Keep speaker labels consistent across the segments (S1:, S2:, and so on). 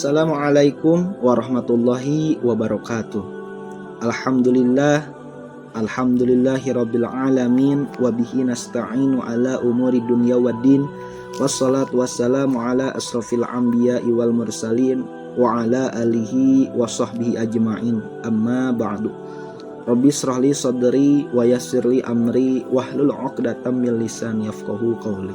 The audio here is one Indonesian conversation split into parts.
S1: Assalamualaikum warahmatullahi wabarakatuh. Alhamdulillah, alhamdulillahirabbil alamin wa bihi nasta'inu ala umuri dunya waddin. Wassalatu wassalamu ala asrofil anbiya'i wal mursalin wa ala alihi wa sahbihi ajma'in. Amma ba'du. Rabbi shrah li sadri wa yassir li amri wahlul 'uqdatam min lisani yafqahu qawli.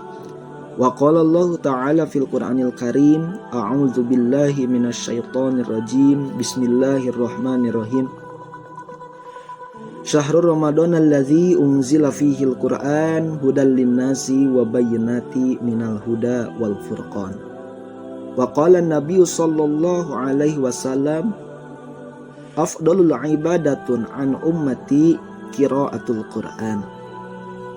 S1: Wa qala Allah ta'ala fil Qur'anil Karim, a'udzu billahi minasyaitonir rajim. Bismillahirrahmanirrahim. Syahrul Ramadan allazi unzila fihil Qur'an hudal linnasi wa bayyinati minal huda wal furqan. Wa qala an-nabiy sallallahu alaihi wasallam, afdalul ibadatun an ummati qiraatul Qur'an.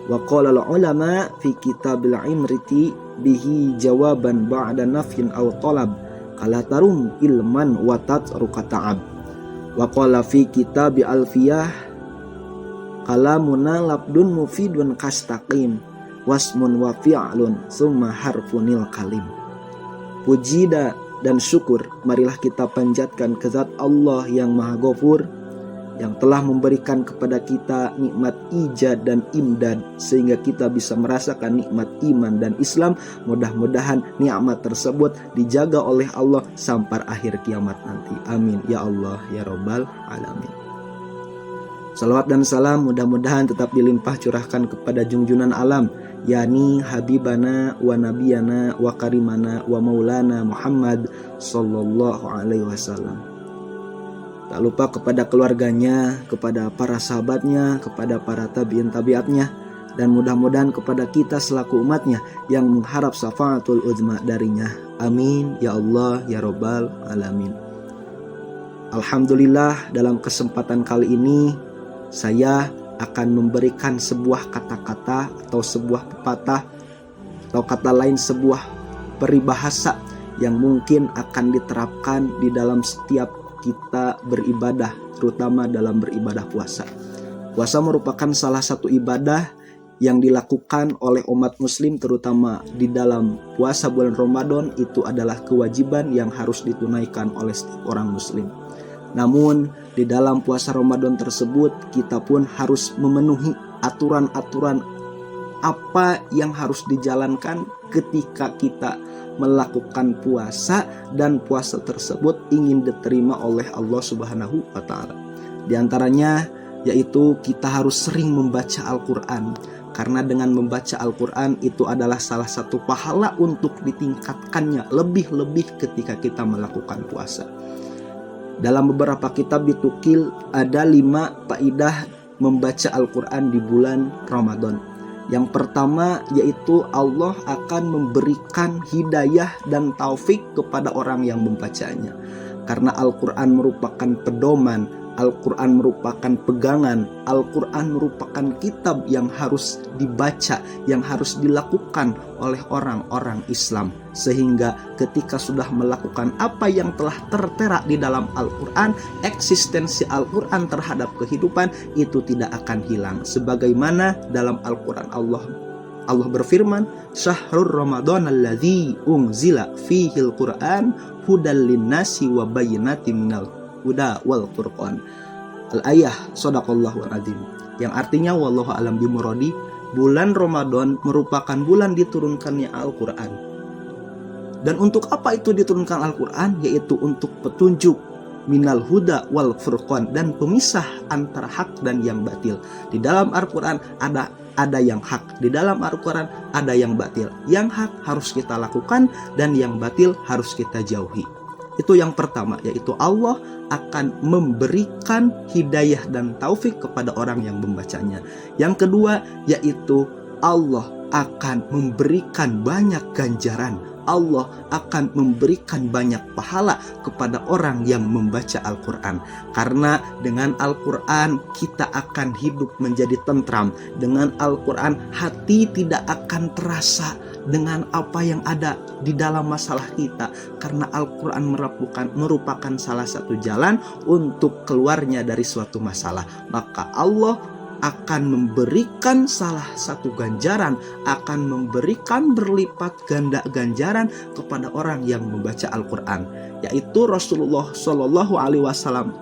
S1: Wa qala al-ulama fi kitabil imriti bihi jawaban ba'da nafyin aw talab kala tarum ilman wa tatruka ta'ab. Wa qala fi kitabi alfiyah kalamuna labdun mufidun kastaqim wasmun wa fi'lun summa harfunil kalim. Puji dan syukur marilah kita panjatkan ke zat Allah yang Maha Ghafur, yang telah memberikan kepada kita nikmat ijad dan imdad sehingga kita bisa merasakan nikmat iman dan Islam. Mudah-mudahan nikmat tersebut dijaga oleh Allah sampai akhir kiamat nanti. Amin ya Allah ya Rabbal alamin. Salawat dan salam mudah-mudahan tetap dilimpah curahkan kepada junjunan alam, yakni Habibana wa Nabiyana wa Karimana wa Maulana Muhammad sallallahu alaihi wasallam. Tak lupa kepada keluarganya, kepada para sahabatnya, kepada para tabi'in tabi'atnya, dan mudah-mudahan kepada kita selaku umatnya yang mengharap syafaatul uzma darinya. Amin ya Allah ya Rabbal alamin. Alhamdulillah, dalam kesempatan kali ini saya akan memberikan sebuah kata-kata atau sebuah pepatah atau kata lain sebuah peribahasa yang mungkin akan diterapkan di dalam setiap kita beribadah, terutama dalam beribadah puasa. Puasa merupakan salah satu ibadah yang dilakukan oleh umat muslim, terutama di dalam puasa bulan Ramadan. Itu adalah kewajiban yang harus ditunaikan oleh setiap orang muslim. Namun di dalam puasa Ramadan tersebut kita pun harus memenuhi aturan-aturan apa yang harus dijalankan ketika kita melakukan puasa dan puasa tersebut ingin diterima oleh Allah Subhanahu wa taala. Di antaranya yaitu kita harus sering membaca Al-Qur'an, karena dengan membaca Al-Qur'an itu adalah salah satu pahala untuk ditingkatkannya lebih-lebih ketika kita melakukan puasa. Dalam beberapa kitab ditukil ada 5 faidah membaca Al-Qur'an di bulan Ramadan. Yang pertama yaitu Allah akan memberikan hidayah dan taufik kepada orang yang membacanya. Karena Al-Quran merupakan pedoman, Al-Quran merupakan pegangan, Al-Quran merupakan kitab yang harus dibaca, yang harus dilakukan oleh orang-orang Islam. Sehingga ketika sudah melakukan apa yang telah tertera di dalam Al-Quran, eksistensi Al-Quran terhadap kehidupan itu tidak akan hilang. Sebagaimana dalam Al-Quran Allah berfirman, Syahrul Ramadan alladzi unzila fihil Qur'an hudal linnasi wa bayyinatin minal huda wal furqan. Al-ayah sadaqallahul azim, yang artinya wallahu alam bimuradi, bulan Ramadan merupakan bulan diturunkannya Al-Quran. Dan untuk apa itu diturunkan Al-Quran? Yaitu untuk petunjuk minal huda wal furqan, dan pemisah antara hak dan yang batil. Di dalam Al-Quran ada yang hak, di dalam Al-Quran ada yang batil. Yang hak harus kita lakukan dan yang batil harus kita jauhi. Itu yang pertama, yaitu Allah akan memberikan hidayah dan taufik kepada orang yang membacanya. Yang kedua yaitu Allah akan memberikan banyak ganjaran, Allah akan memberikan banyak pahala kepada orang yang membaca Al-Quran. Karena dengan Al-Quran kita akan hidup menjadi tentram. Dengan Al-Quran hati tidak akan terasa dengan apa yang ada di dalam masalah kita. Karena Al-Quran merupakan salah satu jalan untuk keluarnya dari suatu masalah. Maka Allah akan memberikan salah satu ganjaran, akan memberikan berlipat ganda ganjaran kepada orang yang membaca Al-Quran. Yaitu Rasulullah Shallallahu Alaihi Wasallam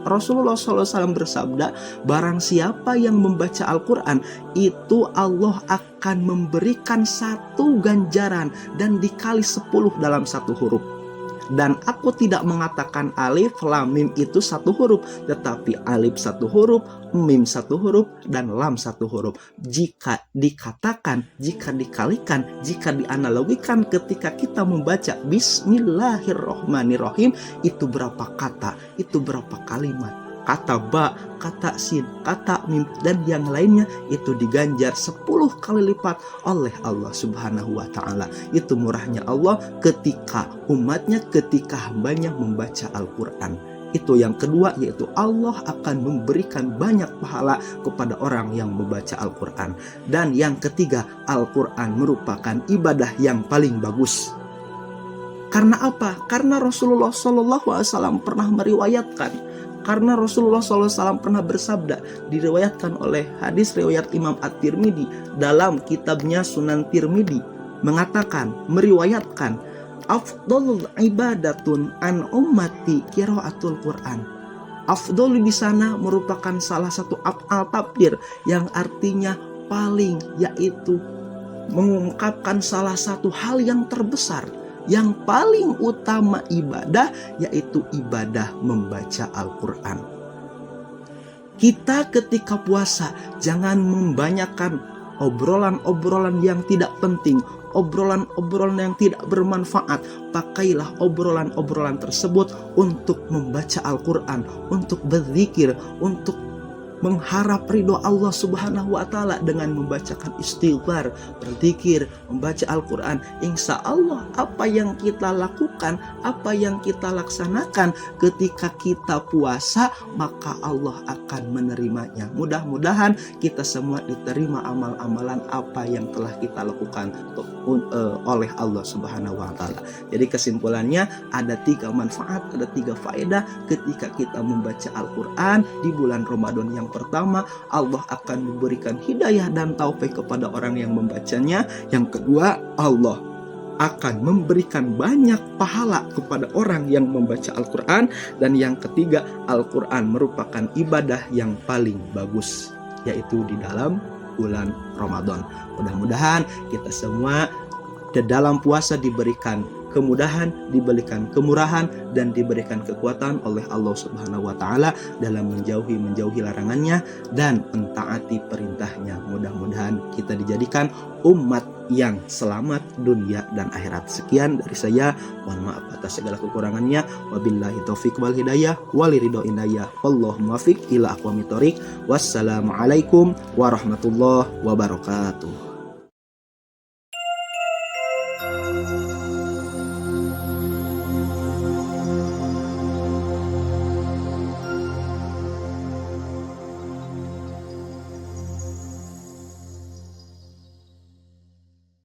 S1: Rasulullah SAW bersabda, barang siapa yang membaca Al-Quran, itu Allah akan memberikan satu ganjaran dan dikali 10 dalam satu huruf. Dan aku tidak mengatakan alif lam mim itu satu huruf, tetapi alif satu huruf, mim satu huruf, dan lam satu huruf. Jika dikatakan, jika dikalikan, jika dianalogikan ketika kita membaca Bismillahirrohmanirrohim, itu berapa kata, itu berapa kalimat. Kata ba, kata sin, kata mim, dan yang lainnya itu diganjar 10 kali lipat oleh Allah Subhanahu wa Ta'ala. Itu murahnya Allah ketika umatnya, ketika hambanya membaca Al-Quran. Itu yang kedua, yaitu Allah akan memberikan banyak pahala kepada orang yang membaca Al-Quran. Dan yang ketiga, Al-Quran merupakan ibadah yang paling bagus. Karena apa? Karena Rasulullah SAW pernah meriwayatkan. Karena Rasulullah SAW pernah bersabda, diriwayatkan oleh hadis riwayat Imam At-Tirmidzi dalam kitabnya Sunan Tirmidzi, mengatakan, meriwayatkan, afdalul ibadatun an ummati qiraatul Quran. Afdal di sana merupakan salah satu af'al tafdhir yang artinya paling, yaitu mengungkapkan salah satu hal yang terbesar, yang paling utama ibadah, yaitu ibadah membaca Al-Quran. Kita ketika puasa jangan membanyakkan obrolan-obrolan yang tidak penting, obrolan-obrolan yang tidak bermanfaat. Pakailah obrolan-obrolan tersebut untuk membaca Al-Quran, untuk berzikir, untuk mengharap ridho Allah Subhanahu wa Ta'ala dengan membacakan istighfar, berzikir, membaca Al-Quran. Insya Allah apa yang kita lakukan, apa yang kita laksanakan ketika kita puasa, maka Allah akan menerimanya. Mudah-mudahan kita semua diterima amal-amalan apa yang telah kita lakukan oleh Allah Subhanahu wa Ta'ala. Jadi kesimpulannya, ada 3 manfaat, ada 3 faedah ketika kita membaca Al-Quran di bulan Ramadan. Yang pertama, Allah akan memberikan hidayah dan taufik kepada orang yang membacanya. Yang kedua, Allah akan memberikan banyak pahala kepada orang yang membaca Al-Quran. Dan yang ketiga, Al-Quran merupakan ibadah yang paling bagus, yaitu di dalam bulan Ramadan. Mudah-mudahan kita semua di dalam puasa diberikan kemudahan, diberikan kemurahan, dan diberikan kekuatan oleh Allah Subhanahu wa Ta'ala dalam menjauhi larangannya dan mentaati perintahnya. Mudah-mudahan kita dijadikan umat yang selamat dunia dan akhirat. Sekian dari saya, mohon maaf atas segala kekurangannya. Wabillahi taufiq wal hidayah waliridho inayah, wallahu muwaffiq ila aqwamit thoriq. Wassalamualaikum warahmatullahi wabarakatuh.